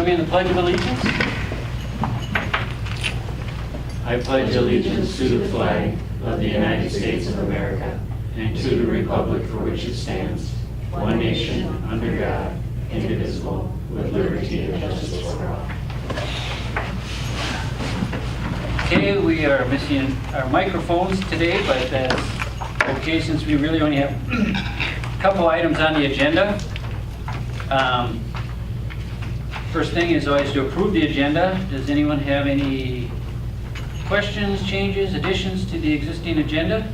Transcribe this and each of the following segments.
Join me in the Pledge of Allegiance. I pledge allegiance to the flag of the United States of America and to the republic for which it stands, one nation, under God, indivisible, with liberty and justice for all. Okay, we are missing our microphones today, but that's okay since we really only have a couple items on the agenda. First thing is always to approve the agenda. Does anyone have any questions, changes, additions to the existing agenda?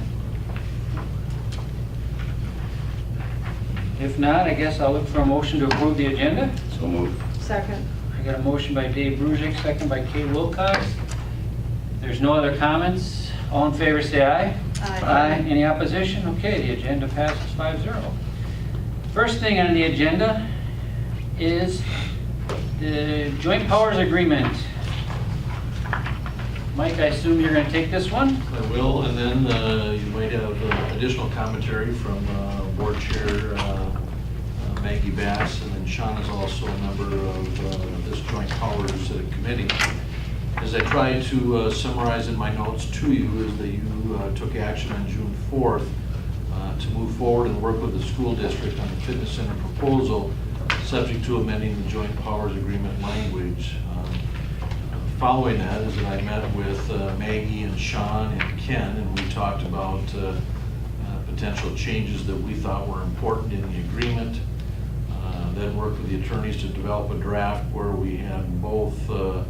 If not, I guess I'll look for a motion to approve the agenda. So moved. Second. I got a motion by Dave Brusick, second by Kay Wilcox. If there's no other comments, all in favor say aye. Aye. Any opposition? Okay, the agenda passes 5-0. First thing on the agenda is the Joint Powers Agreement. Mike, I assume you're going to take this one? I will, and then you might have additional commentary from Board Chair Maggie Bass, and then Sean is also a member of this Joint Powers Committee. As I tried to summarize in my notes to you, is that you took action on June 4th to move forward and work with the school district on the fitness center proposal, subject to amending the Joint Powers Agreement language. Following that is that I met with Maggie and Sean and Ken, and we talked about potential changes that we thought were important in the agreement. Then worked with the attorneys to develop a draft where we had both of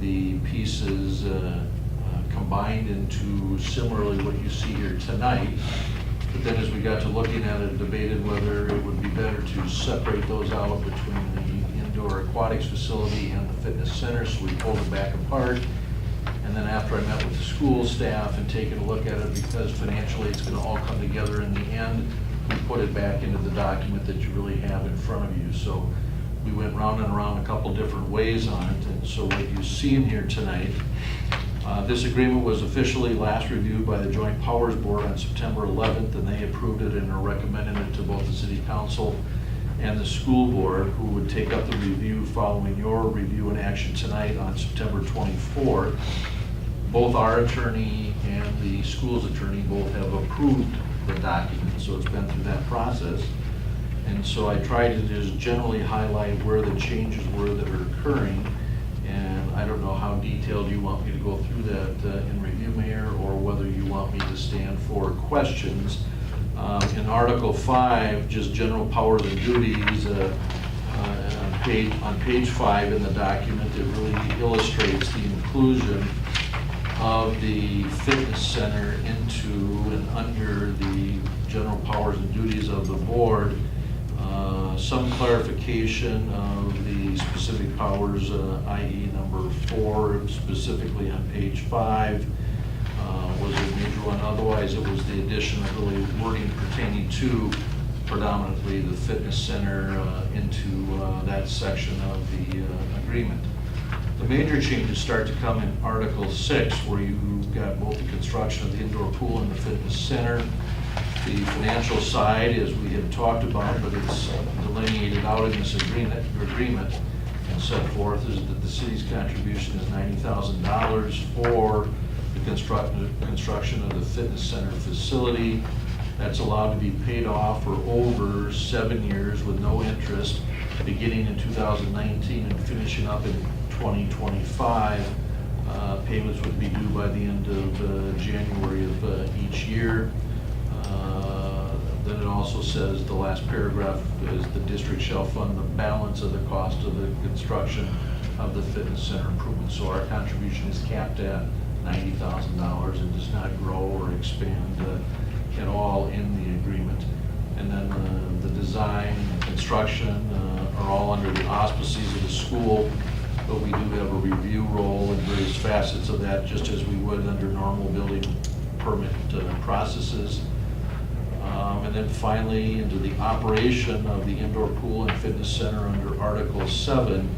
the pieces combined into similarly what you see here tonight. But then as we got to looking at it, debated whether it would be better to separate those out between the indoor aquatics facility and the fitness center, so we pulled it back apart. And then after I met with the school staff and taken a look at it, because financially it's going to all come together in the end, we put it back into the document that you really have in front of you. So we went round and around a couple different ways on it, and so what you see in here tonight, this agreement was officially last reviewed by the Joint Powers Board on September 11th, and they approved it and are recommending it to both the City Council and the school board, who would take up the review following your review and action tonight on September 24th. Both our attorney and the school's attorney both have approved the document, so it's been through that process. And so I tried to just generally highlight where the changes were that are occurring. And I don't know how detailed you want me to go through that in review, Mayor, or whether you want me to stand for questions. In Article 5, just general powers and duties, on page 5 in the document, it really illustrates the inclusion of the fitness center into and under the general powers and duties of the board. Some clarification of the specific powers, i.e. number 4, specifically on page 5, was a major one. Otherwise, it was the addition of really wording pertaining to predominantly the fitness center into that section of the agreement. The major changes start to come in Article 6, where you've got both the construction of the indoor pool and the fitness center. The financial side, as we had talked about, but it's delineated out in this agreement and set forth, is that the city's contribution is $90,000 for the construction of the fitness center facility. That's allowed to be paid off for over 7 years with no interest, beginning in 2019 and finishing up in 2025. Payments would be due by the end of January of each year. Then it also says, the last paragraph is, the district shall fund the balance of the cost of the construction of the fitness center improvement. So our contribution is capped at $90,000 and does not grow or expand at all in the agreement. And then the design and the construction are all under the auspices of the school, but we do have a review role in various facets of that, just as we would under normal building permit processes. And then finally, into the operation of the indoor pool and fitness center under Article 7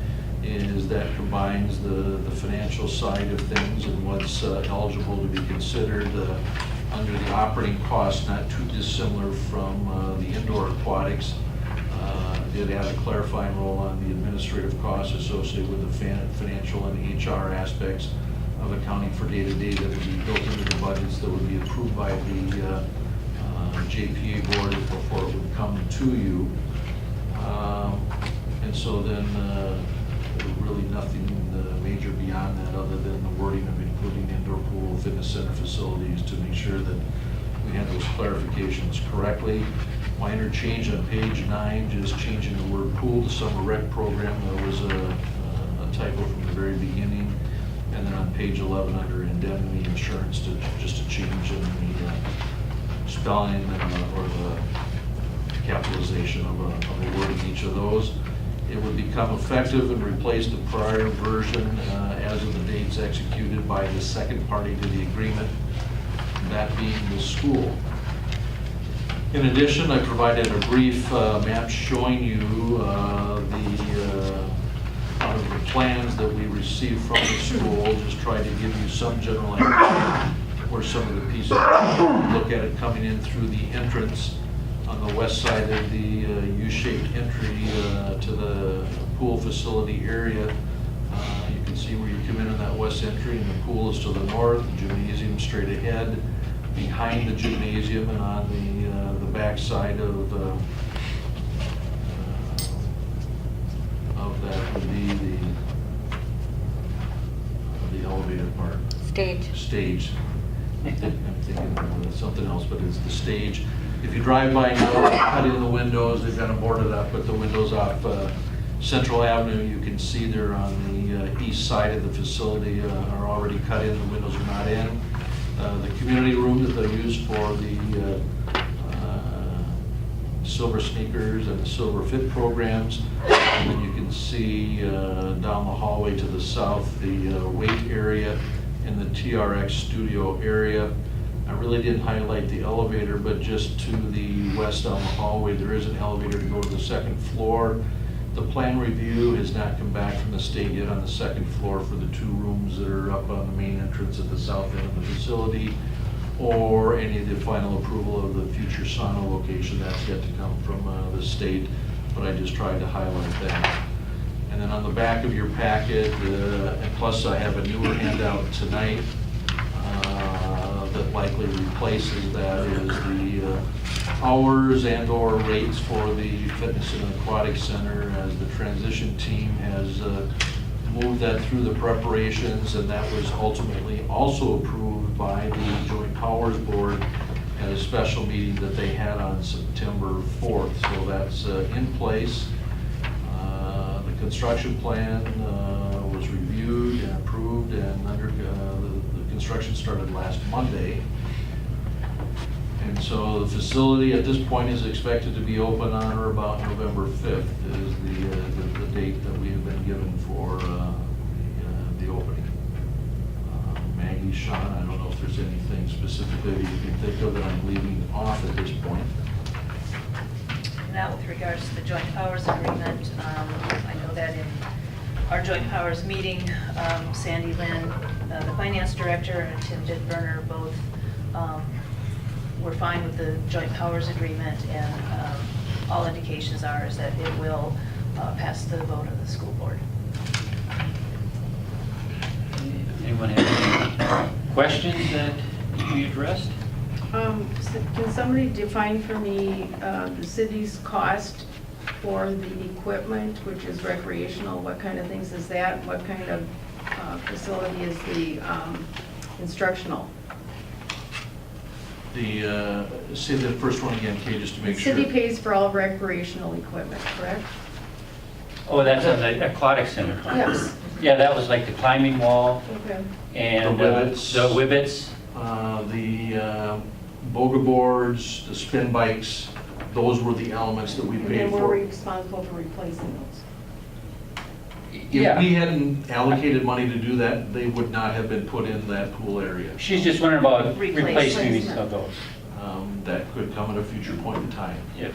is that combines the financial side of things and what's eligible to be considered under the operating costs, not too dissimilar from the indoor aquatics. did add a clarifying role on the administrative costs associated with the financial and HR aspects of accounting for day-to-day that would be built into the budgets that would be approved by the JPA board before it would come to you. And so then really nothing major beyond that other than the wording of including indoor pool, fitness center facilities to make sure that we had those clarifications correctly. Minor change on page 9, just changing the word pool to summer rec program. There was a typo from the very beginning. And then on page 11 under indemnity insurance, just a change in the spelling or the capitalization of a word in each of those. It would become effective and replace the prior version as of the dates executed by the second party to the agreement, that being the school. In addition, I provided a brief map showing you out of the plans that we received from the school, just tried to give you some general idea where some of the pieces, look at it coming in through the entrance on the west side of the U-shaped entry to the pool facility area. You can see where you come in on that west entry, and the pool is to the north, the gymnasium straight ahead, behind the gymnasium, and on the back side of that would be the elevator part. Stage. I'm thinking of something else, but it's the stage. If you drive by now, cut in the windows, they've got them boarded up, but the windows off Central Avenue, you can see they're on the east side of the facility are already cut in, the windows are not in. The community room that they use for the Silver Sneakers and the Silver Fit programs. And then you can see down the hallway to the south, the weight area in the TRX studio area. I really didn't highlight the elevator, but just to the west down the hallway, there is an elevator to go to the second floor. The plan review has not come back from the state yet on the second floor for the 2 rooms that are up on the main entrance at the south end of the facility, or any of the final approval of the future sauna location. That's yet to come from the state, but I just tried to highlight that. And then on the back of your packet, and plus I have a newer handout tonight that likely replaces that, is the hours and or rates for the fitness and aquatic center, as the transition team has moved that through the preparations, and that was ultimately also approved by the Joint Powers Board at a special meeting that they had on September 4th. So that's in place. The construction plan was reviewed and approved, and the construction started last Monday. And so the facility at this point is expected to be open on or about November 5th is the date that we have been given for the opening. Maggie, Sean, I don't know if there's anything specifically that you can think of that I'm leaving off at this point. Now, with regards to the joint powers agreement, I know that in our joint powers meeting, Sandy Lynn, the finance director, and Tim Didburner both we're fine with the joint powers agreement, and all indications are is that it will pass the vote of the school board. Anyone have any questions that you addressed? Can somebody define for me the city's cost for the equipment, which is recreational? What kind of things is that? What kind of facility is the instructional? Say the first one again, Kay, just to make sure. The city pays for all recreational equipment, correct? Oh, that's on the aquatic center. Yes. Yeah, that was like the climbing wall Okay. and The whibbits. the whibbits. The boga boards, the spin bikes, those were the elements that we And paid then we're for. responsible for replacing those. If we hadn't allocated money to do that, they would not have been put in that pool area. She's just wondering about Replacement. replacing of those. That could come at a future point in time. Yep.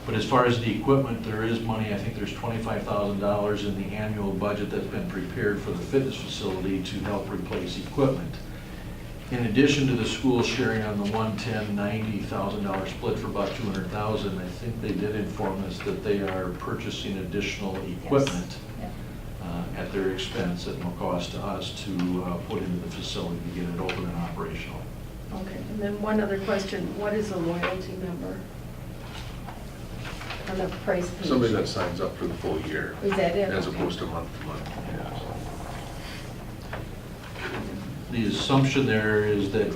But as far as the equipment, there is money. I think there's $25,000 in the annual budget that's been prepared for the fitness facility to help replace equipment. in addition to the school sharing on the $110,000-$90,000 split for about $200,000, I think they did inform us that they are purchasing additional equipment at their expense at no cost to us to put into the facility to get it open and operational. Okay, and then one other question, what is a loyalty member? On the price page? Somebody that signs up for the full year. Is that it? As Okay. opposed to month to month. The assumption there is that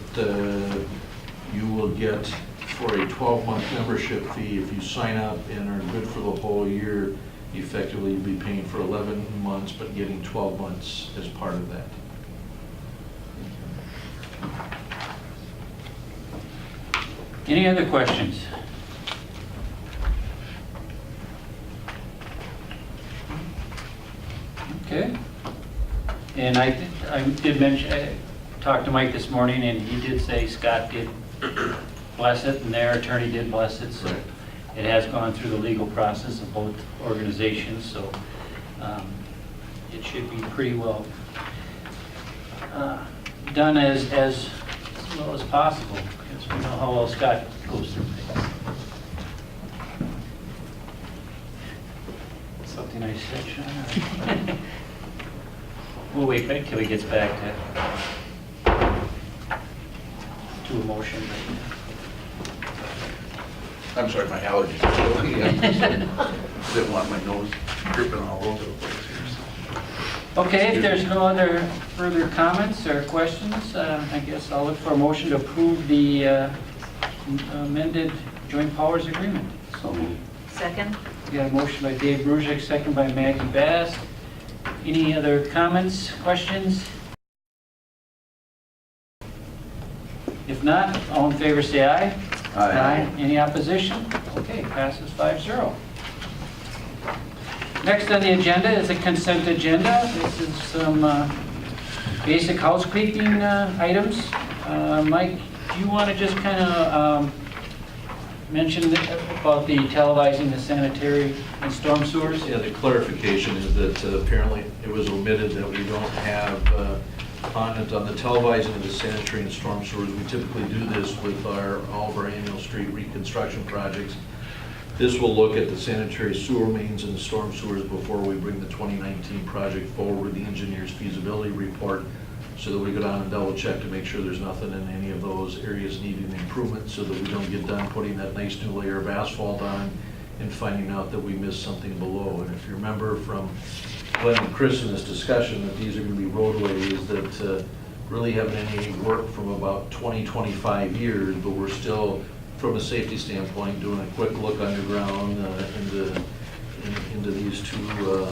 you will get, for a 12-month membership fee, if you sign up and are good for the whole year, effectively you'll be paying for 11 months, but getting 12 months as part of that. Any other questions? Okay. And I did mention, I talked to Mike this morning, and he did say Scott did bless it, and their attorney did bless it, so Right. it has gone through the legal process of both organizations, so it should be pretty well done as well as possible, because we know how well Scott goes through things. Something I said, Sean? We'll wait until he gets back to emotion. I'm sorry, my allergies are killing me. I didn't want my nose dripping all over the place here. Okay, if there's no other further comments or questions, I guess I'll look for a motion to approve the amended joint powers agreement. So Second? we got a motion by Dave Brusick, second by Maggie Bass. Any other comments, questions? If not, all in favor say aye. Aye. Any opposition? Okay, passes 5-0. Next on the agenda is a consent agenda. This is some basic housekeeping items. Mike, do you want to just kind of mention about the televising the sanitary and storm sewers? Yeah, the clarification is that apparently it was omitted that we don't have content on the televising of the sanitary and storm sewers. We typically do this with all of our annual street reconstruction projects. This will look at the sanitary sewer mains and the storm sewers before we bring the 2019 project forward with the engineer's feasibility report, so that we go down and double check to make sure there's nothing in any of those areas needing improvement, so that we don't get done putting that nice new layer of asphalt on and finding out that we missed something below. And if you remember from Glenn and Chris in this discussion, that these are going to be roadways that really haven't any work from about 20-25 years, but we're still, from a safety standpoint, doing a quick look underground into these two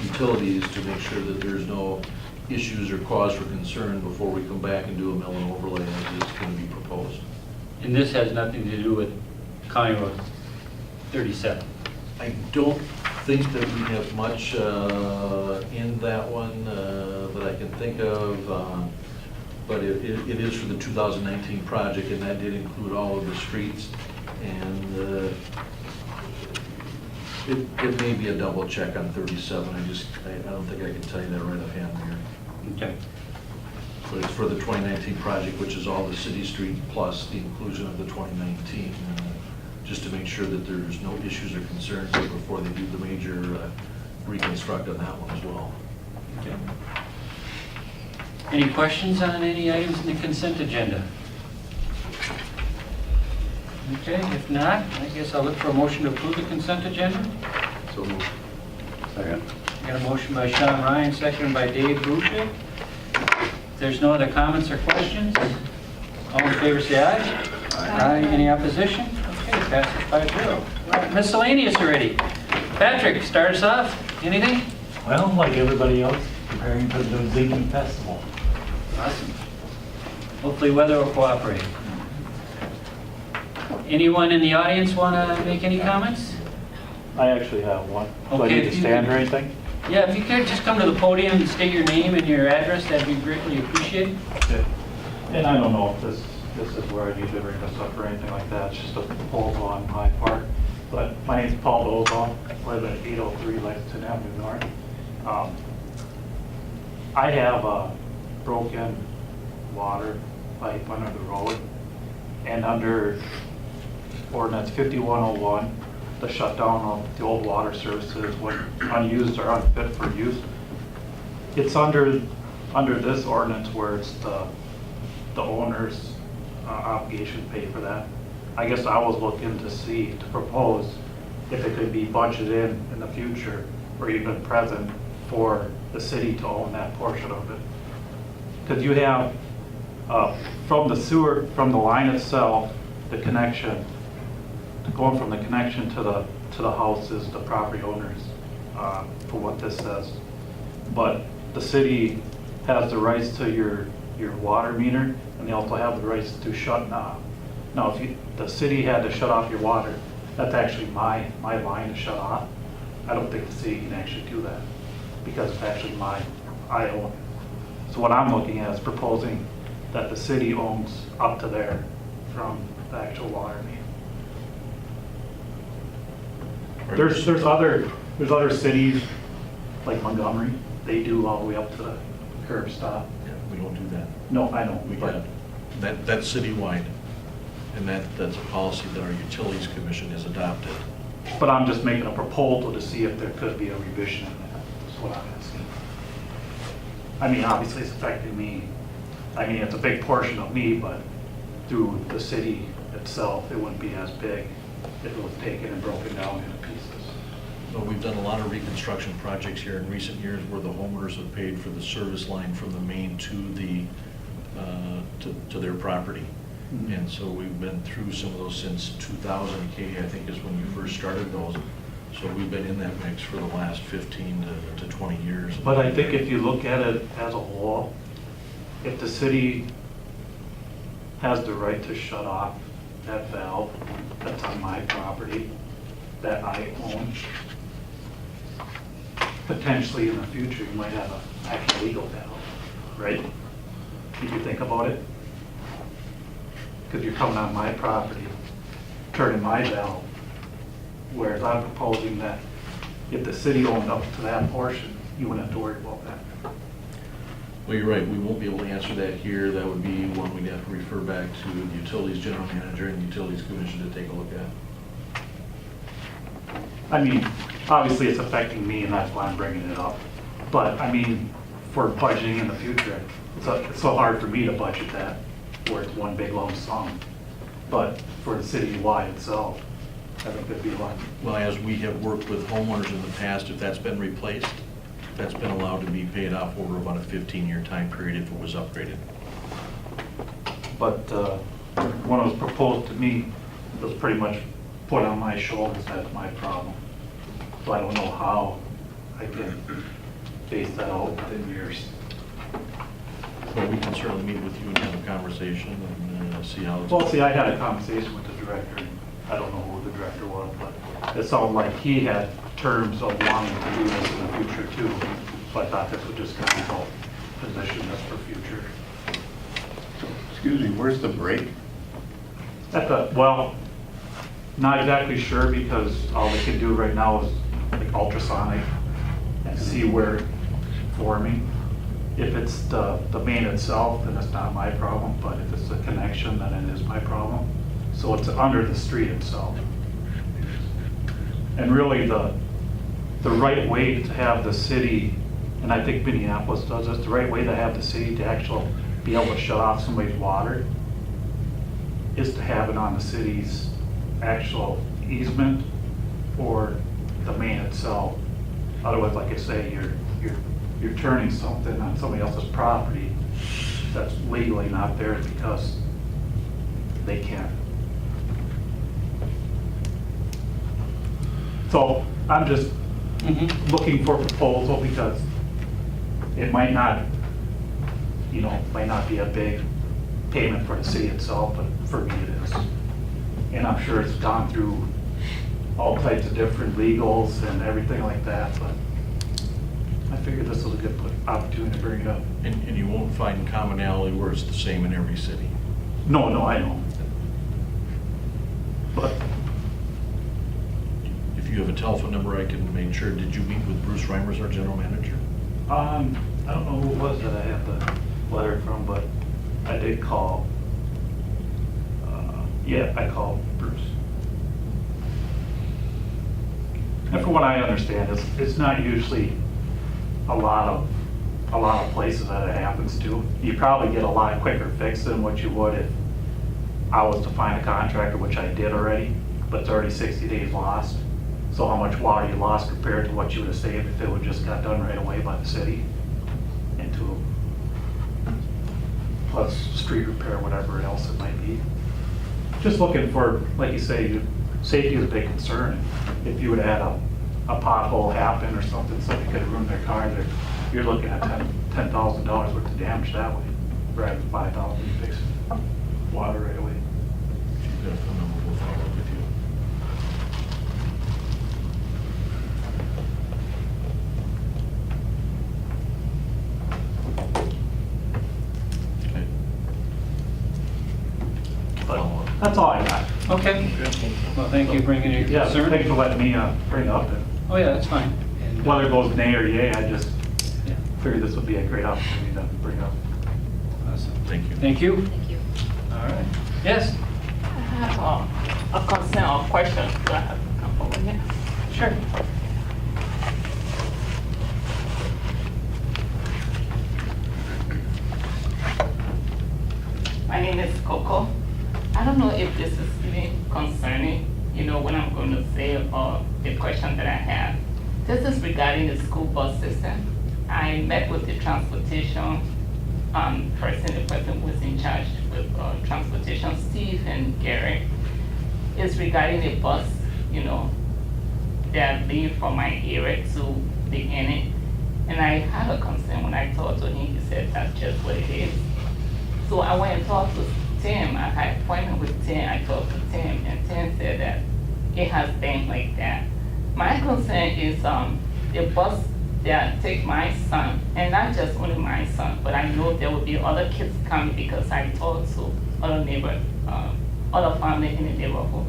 utilities to make sure that there's no issues or cause for concern before we come back and do a mill and overlay as is going to be proposed. And this has nothing to do with County Road 37. I don't think that we have much in that one that I can think of, but it is for the 2019 project, and that did include all of the streets, and it may be a double check on 37. I don't think I can tell you that right offhand here. Okay. But it's for the 2019 project, which is all the city street plus the inclusion of the 2019, just to make sure that there's no issues or concerns before they do the major reconstruct on that one as well. Okay. Any questions on any items in the consent agenda? Okay, if not, I guess I'll look for a motion to approve the consent agenda. So moved. Second. Got a motion by Sean Ryan, seconded by Dave Brusick. If there's no other comments or questions, all in favor say aye. Aye. Any opposition? Okay, passes 5-0. Right, miscellaneous already. Patrick, start us off. Anything? Well, like everybody else, preparing for the Lexington Festival. Awesome. Hopefully weather will cooperate. Anyone in the audience want to make any comments? I actually have one. Do I Okay, need if to you stand could- or anything? Yeah, if you could just come to the podium and state your name and your address, that'd be greatly appreciated. Okay. And I don't know if this is where I need to bring this up or anything like that. It's just a proposal on my part. But my name's Paul Bozon. I live at 803 Lexington Avenue North. I have a broken water pipe under the road. And under ordinance 5101, the shutdown of the old water services when unused or unfit for use. It's under this ordinance where it's the owner's obligation to pay for that. I guess I was looking to propose if it could be budgeted in the future or even present for the city to own that portion of it. Because you have, from the sewer, from the line itself, the connection, going from the connection to the house is the property owners, for what this says. But the city has the rights to your water meter, and they also have the rights to shut it off. Now, if the city had to shut off your water, that's actually my line to shut off. I don't think the city can actually do that, because it's actually I own it. So what I'm looking at is proposing that the city owns up to there from the actual water main. There's other cities like Montgomery, they do all the way up to the curb stop. Yeah, we don't do that. No, I know, We but got, that's citywide, and that's a policy that our Utilities Commission has adopted. but I'm just making a proposal to see if there could be a revision in that. That's what I'm asking. I mean, obviously it's affecting me. I mean, it's a big portion of me, but through the city itself, it wouldn't be as big if it was taken and broken down into pieces. Well, we've done a lot of reconstruction projects here in recent years where the homeowners have paid for the service line from the main to the, to their property. Mhm. And so we've been through some of those since 2000, Kay, I think is when you first started those. So we've been in that mix for the last 15 to 20 years. But I think if you look at it as a whole, if the city has the right to shut off that valve that's on my property that I own, potentially in the future, you might have an actual legal valve, right? If you think about it. Because you're coming on my property, turning my valve, whereas I'm proposing that if the city owned up to that portion, you wouldn't have to worry about that. Well, you're right, we won't be able to answer that here. That would be one we'd have to refer back to the Utilities General Manager and the Utilities Commission to take a look at. I mean, obviously it's affecting me and that's why I'm bringing it up. But I mean, for budgeting in the future, it's so hard for me to budget that where it's one big lump sum. But for the city-wide itself, I think it'd be one. Well, as we have worked with homeowners in the past, if that's been replaced, that's been allowed to be paid off over about a 15-year time period if it was upgraded. But when it was proposed to me, it was pretty much put on my shoulders, that's my problem. So I don't know how I can base that out within years. But we can certainly meet with you and have a conversation and see how it's... Well, see, I had a conversation with the director, and I don't know who the director was, but it sounded like he had terms of wanting to do this in the future too. So I thought this would just kind of help position this for future. Excuse me, where's the break? Well, not exactly sure because all they can do right now is like ultrasonic and see where it's forming. If it's the main itself, then it's not my problem, but if it's the connection, then it is my problem. So it's under the street itself. And really the right way to have the city, and I think Minneapolis does this, the right way to have the city to actually be able to shut off somebody's water is to have it on the city's actual easement or the main itself. Otherwise, like I say, you're turning something on somebody else's property that's legally not theirs because they can't. So I'm just looking for a proposal because it might not, might not be a big payment for the city itself, but for me it is. And I'm sure it's gone through all types of different legals and everything like that, but I figured this was a good opportunity to bring it up. And you won't find commonality where it's the same in every city. No, I know. But If you have a telephone number, I can make sure. Did you meet with Bruce Reimers, our general manager? I don't know who it was that I had the letter from, but I did call, I called Bruce. And from what I understand, it's not usually a lot of places that it happens to. You probably get a lot quicker fix than what you would if I was to find a contractor, which I did already, but it's already 60 days lost. So how much water you lost compared to what you would have saved if it would just got done right away by the city, into plus street repair, whatever else it might be. Just looking for, like you say, safety is a big concern. If you would have had a pothole happen or something, somebody could have ruined their car, you're looking at $10,000 worth of damage that way, rather than $5,000 you fix water right away. She's got a phone number, we'll follow up with you. Okay. But that's all I got. Okay. Well, thank you for bringing your Yeah, concern. thanks for letting me bring it up. And Oh, yeah, that's fine. And, whether it goes nay or yay, I just yeah, figured this would be a great opportunity to bring it up. awesome. Thank you. Thank you. Thank you. All right. Yes? I have a concern or question. Do I have to come forward here? Sure. My name is Coco. I don't know if this is even concerning, what I'm going to say or the question that I have. This is regarding the school bus system. I met with the transportation person, the person who was in charge with transportation, Steve and Gary. It's regarding the bus, that leave from my area to the Enid. And I had a concern when I talked to him. He said that's just what it is. So I went and talked to Tim. I had an appointment with Tim. I talked to Tim, and Tim said that it has been like that. My concern is the bus that take my son, and not just only my son, but I know there will be other kids coming because I talked to other neighbors, other family in the neighborhood.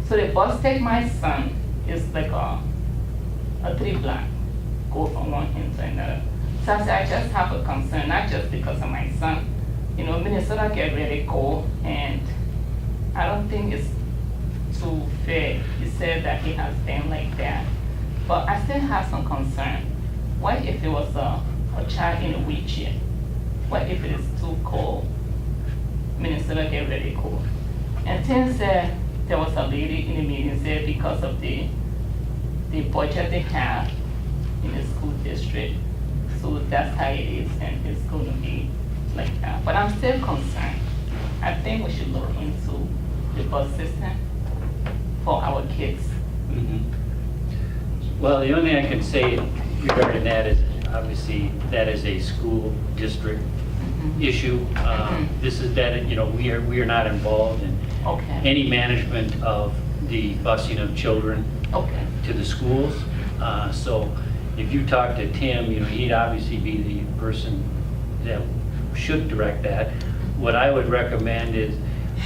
So the bus take my son is like a 3-block, go from one end to another. So I said, I just have a concern, not just because of my son. Minnesota get really cold, and I don't think it's too fair. He said that it has been like that. But I still have some concern. What if it was a child in a wheelchair? What if it is too cold? Minnesota get really cold. And Tim said there was a lady in the meeting said because of the budget they have in the school district, so that's how it is, and it's going to be like that. But I'm still concerned. I think we should look into the bus system for our kids. Well, the only thing I can say regarding that is, obviously, that is a school district issue. This is that, we are not involved in Okay. any management of the busing of children Okay. to the schools. So if you talk to Tim, he'd obviously be the person that should direct that. What I would recommend is,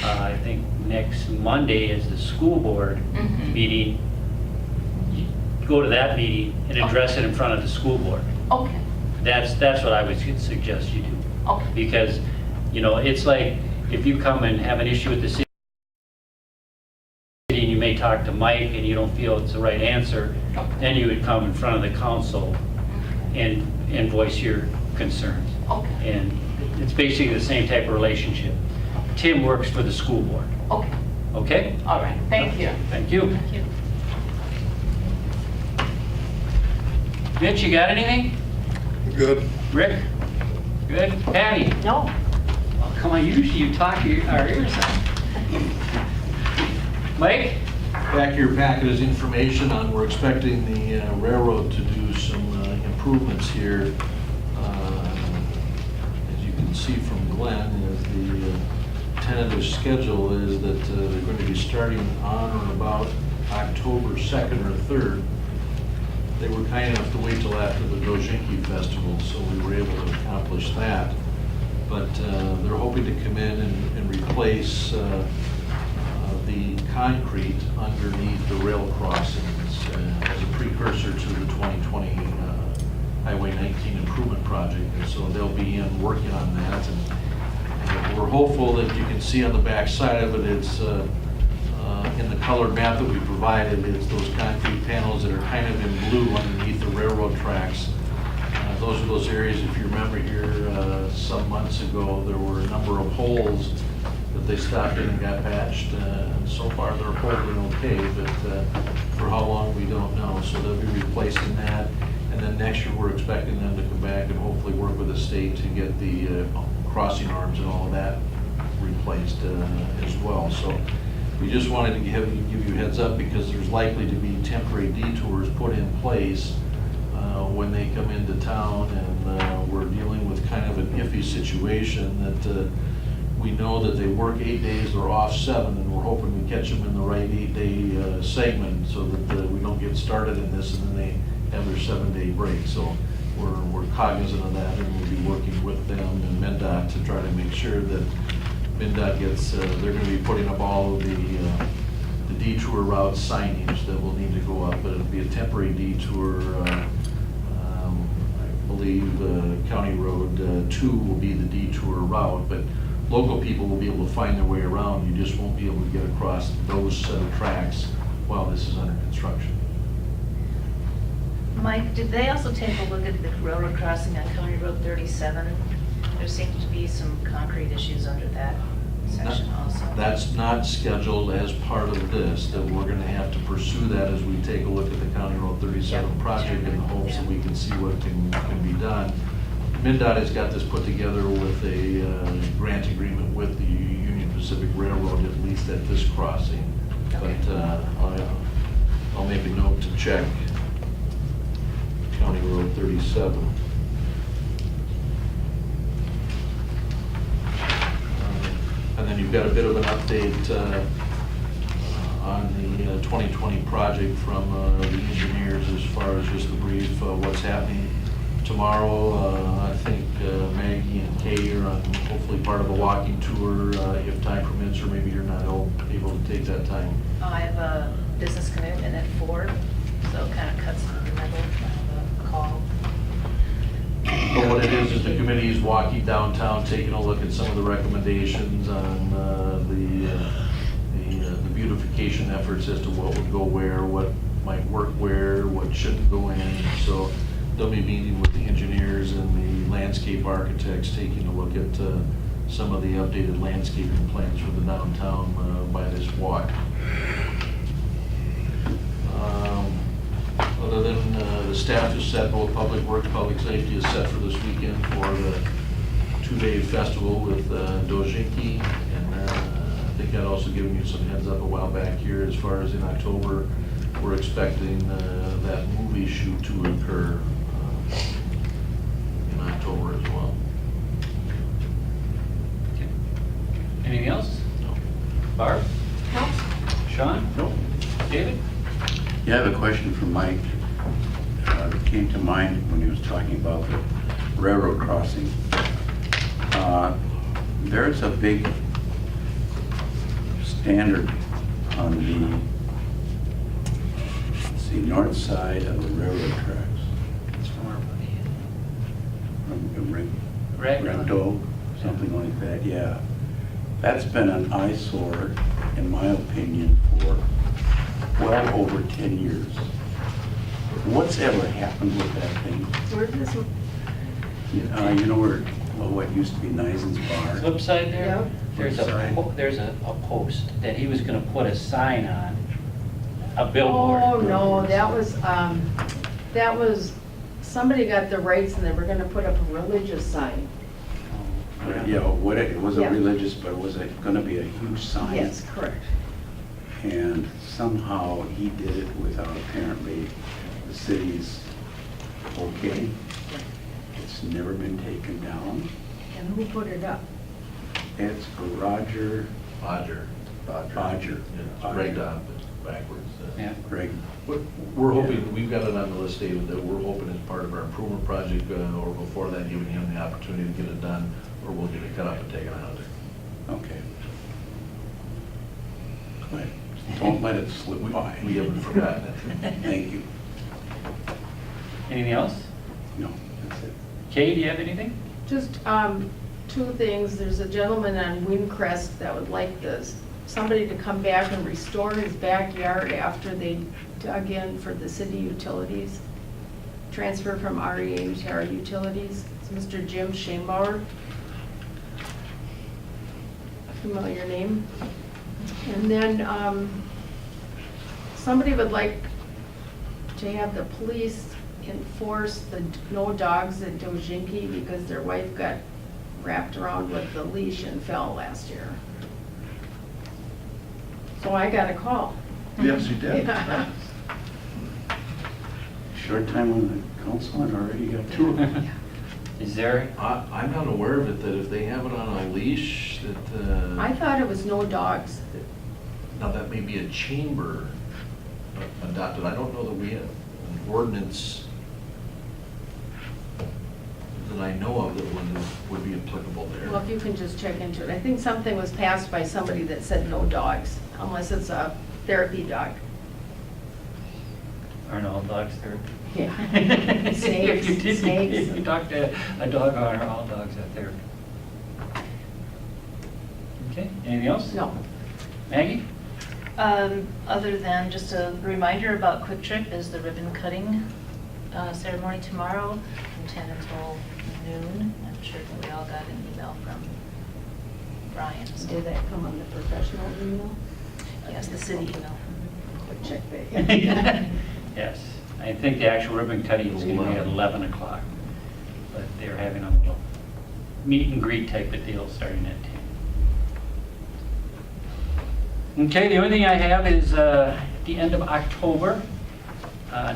I think next Monday is the school board meeting. You go to that meeting and address it in front of the school board. Okay. That's what I would suggest you do. Okay. Because, it's like if you come and have an issue with the city and you may talk to Mike and you don't feel it's the right answer, then you would come in front of the council and voice your concerns. Okay. And it's basically the same type of relationship. Tim works for the school board, Okay. okay? All right. Thank you. Thank you. Thank you. Mitch, you got anything? Good. Rick? Good? Patty? No. Well, come on, usually you talk our ears out. Mike? Back in your packet is information on, we're expecting the railroad to do some improvements here. As you can see from Glenn, is the tentative schedule is that they're going to be starting on or about October 2nd or 3rd. They were kind enough to wait till after the Dojinki Festival, so we were able to accomplish that. But they're hoping to come in and replace the concrete underneath the rail crossings as a precursor to the 2020 Highway 19 improvement project. And so they'll be in working on that. And We're hopeful that you can see on the back side of it, it's in the colored map that we provided, it's those concrete panels that are kind of in blue underneath the railroad tracks. Those are those areas, if you remember here, some months ago, there were a number of holes that they stopped in and got patched. And so far, they're holding okay, but for how long, we don't know. So they'll be replacing that. And then next year, we're expecting them to come back and hopefully work with the state to get the crossing arms and all of that replaced as well. So we just wanted to give you a heads up because there's likely to be temporary detours put in place when they come into town, and we're dealing with kind of an iffy situation that we know that they work 8 days, they're off 7, and we're hoping we catch them in the right 8-day segment so that we don't get started in this and then they have their 7-day break. So we're cognizant of that, and we'll be working with them and MnDOT to try to make sure that MnDOT gets, they're going to be putting up all of the detour route signage that will need to go up, but it'll be a temporary detour. I believe County Road 2 will be the detour route, but local people will be able to find their way around. You just won't be able to get across those set of tracks while this is under construction. Mike, did they also take a look at the railroad crossing on County Road 37? There seems to be some concrete issues under that section also. That's not scheduled as part of this, that we're going to have to pursue that as we take a look at the County Road 37 Yep. project in the hopes that we can see what can be done. MnDOT has got this put together with a grant agreement with the Union Pacific Railroad, at least at this crossing. Okay. But I'll make a note to check County Road 37. And then you've got a bit of an update on the 2020 project from the engineers as far as just the brief, what's happening. Tomorrow, I think Maggie and Kay are on hopefully part of a walking tour, if time permits, or maybe you're not able to take that time. I have a business commitment at 4, so it kind of cuts in the middle of a call. But what it is the committee is walking downtown, taking a look at some of the recommendations on the beautification efforts as to what would go where, what might work where, what shouldn't go in. So they'll be meeting with the engineers and the landscape architects, taking a look at some of the updated landscaping plans for the downtown by this walk. Other than the staff is set, both Public Works, Public Safety is set for this weekend for the 2-day festival with Dojinki. And I think I'd also given you some heads up a while back here as far as in October, we're expecting that movie shoot to occur in October as well. Okay. Anything else? No. Barb? No. Sean? Nope. David? Yeah, I have a question for Mike that came to mind when he was talking about the railroad crossing. There's a big standard on the, let's see, north side of the railroad tracks. It's more money. Rento, something like that, yeah. That's been an eyesore, in my opinion, for well over 10 years. What's ever happened with that thing? Where does it? You know where, well, what used to be Nisen's Bar? Flip side there? Yeah. There's Flip side. there's a post that he was gonna put a sign on, a billboard. Oh, no, that was, somebody got the rights and they were gonna put up a religious sign. Yeah, what it was a Yeah. religious, but was it gonna be a huge sign? Yes, correct. And somehow he did it without apparently the city's okay. It's never been taken down. And who put it up? It's Roger Bodger. Bodger. Yeah, it's rigged up, it's backwards. Yeah. Greg. We're hoping, we've got it on the list, David, that we're hoping as part of our improvement project, or before that, giving him the opportunity to get it done, or we'll get it cut up and taken out of there. Okay. Good. Don't let it slip by. We haven't forgotten it. Thank you. Anything else? No, that's it. Kay, do you have anything? Just, two things. There's a gentleman on Windcrest that would like somebody to come back and restore his backyard after they dug in for the city utilities. Transfer from REA to our utilities. It's Mr. Jim Shamebauer. Familiar name. And then somebody would like to have the police enforce the no dogs at Dojinki because their wife got wrapped around with the leash and fell last year. So I got a call. Yes, you did. Yeah. Short time on the council and already got two of them. Is there, I'm not aware of it, that if they have it on a leash, that, I thought it was no dogs. now that may be a chamber adopted. I don't know that we have an ordinance that I know of that would be applicable there. Well, if you can just check into it. I think something was passed by somebody that said no dogs, unless it's a therapy dog. aren't all dogs therapy? Yeah. If you did- Snakes. If you talk to a dog owner, all dogs have therapy. Okay, anything else? No. Maggie? Other than just a reminder about Quick Trip is the ribbon cutting ceremony tomorrow from 10 until noon. I'm sure that we all got an email from Brian. so- Did that come on the professional email? Yes, the city email. Quick check that. Yes, I think the actual ribbon cutting is going to be at 11 o'clock, but they're having a little meet and greet type of deal starting at 10. Okay, the only thing I have is the end of October,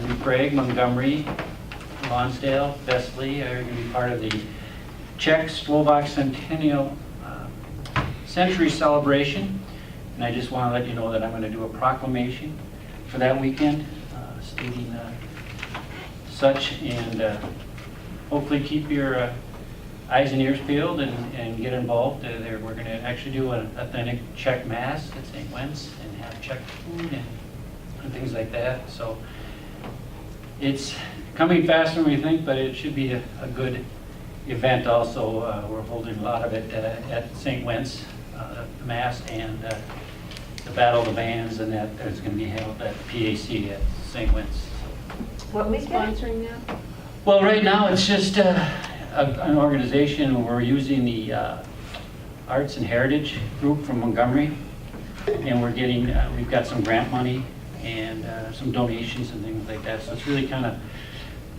New Prague, Montgomery, Lonsdale, Vesely are going to be part of the Czech-Slovak Centennial Century Celebration. And I just want to let you know that I'm going to do a proclamation for that weekend, stating such, and hopefully keep your eyes and ears peeled and get involved. We're going to actually do an authentic Czech Mass at St. Wentz and have Czech food and things like that. So it's coming faster than we think, but it should be a good event also. We're holding a lot of it at St. Wentz, the Mass, and the Battle of the Bands, and that's going to be held at PAC at St. Wentz. What weekend? Sponsoring that? Well, right now, it's just an organization. We're using the Arts and Heritage Group from Montgomery, and we're getting, we've got some grant money and some donations and things like that. So it's really kind of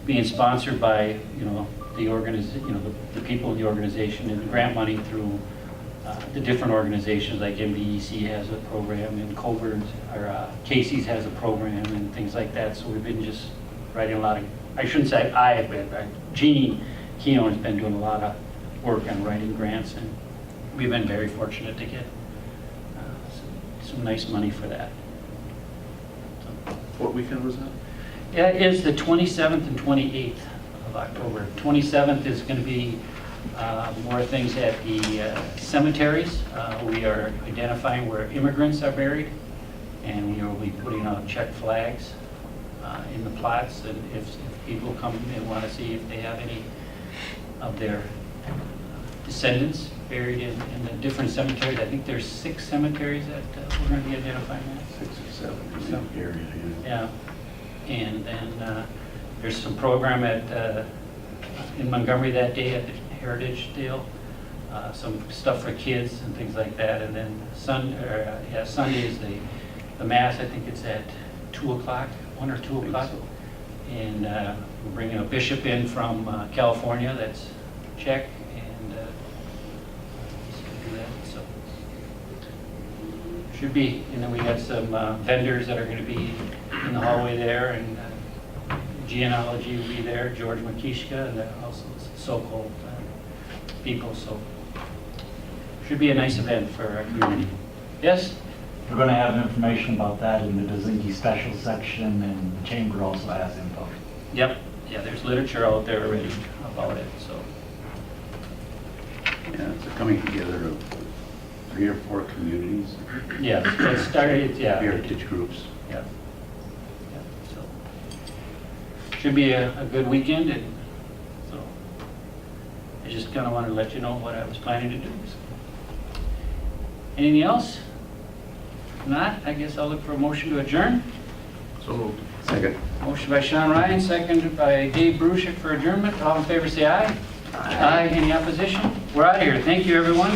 being sponsored by, the people in the organization, and the grant money through the different organizations, like MBEC has a program, and Coburn or Casey's has a program, and things like that. So we've been just writing a lot of, I shouldn't say I have been, but Jeannie Keown has been doing a lot of work on writing grants, and we've been very fortunate to get some nice money for that. So, What weekend was that? yeah, it is the 27th and 28th of October. 27th is going to be more things at the cemeteries. We are identifying where immigrants are buried, and we will be putting out Czech flags in the plots. And if people come and want to see if they have any of their descendants buried in the different cemeteries. I think there's 6 cemeteries that we're going to be identifying at. 6 or 7 in that area, Yeah, and then there's some program in Montgomery that day at the Heritage Deal, some stuff for kids and things like that. And then Sunday is the Mass. I think it's at 2 o'clock, 1 or 2 o'clock. so. And we're bringing a bishop in from California that's Czech, and he's going to do that. So should be, and then we got some vendors that are going to be in the hallway there, and genealogy will be there, George Makishka, and also so-called people. So should be a nice event for our community. Yes? We're going to have information about that in the Dzingi special section, and the chamber also has info. Yep. Yeah, there's literature out there already about it. So Yeah, it's a coming together of 3 or 4 communities, yeah, it started. Yeah. heritage groups. Yeah. Yeah. So should be a good weekend, and so just kind of wanted to let you know what I was planning to do. Anything else? If not, I guess I'll look for a motion to adjourn. So moved. Second. Motion by Sean Ryan, seconded by Dave Brusick for adjournment. All in favor, say aye. Aye. Any opposition? We're out of here. Thank you, everyone.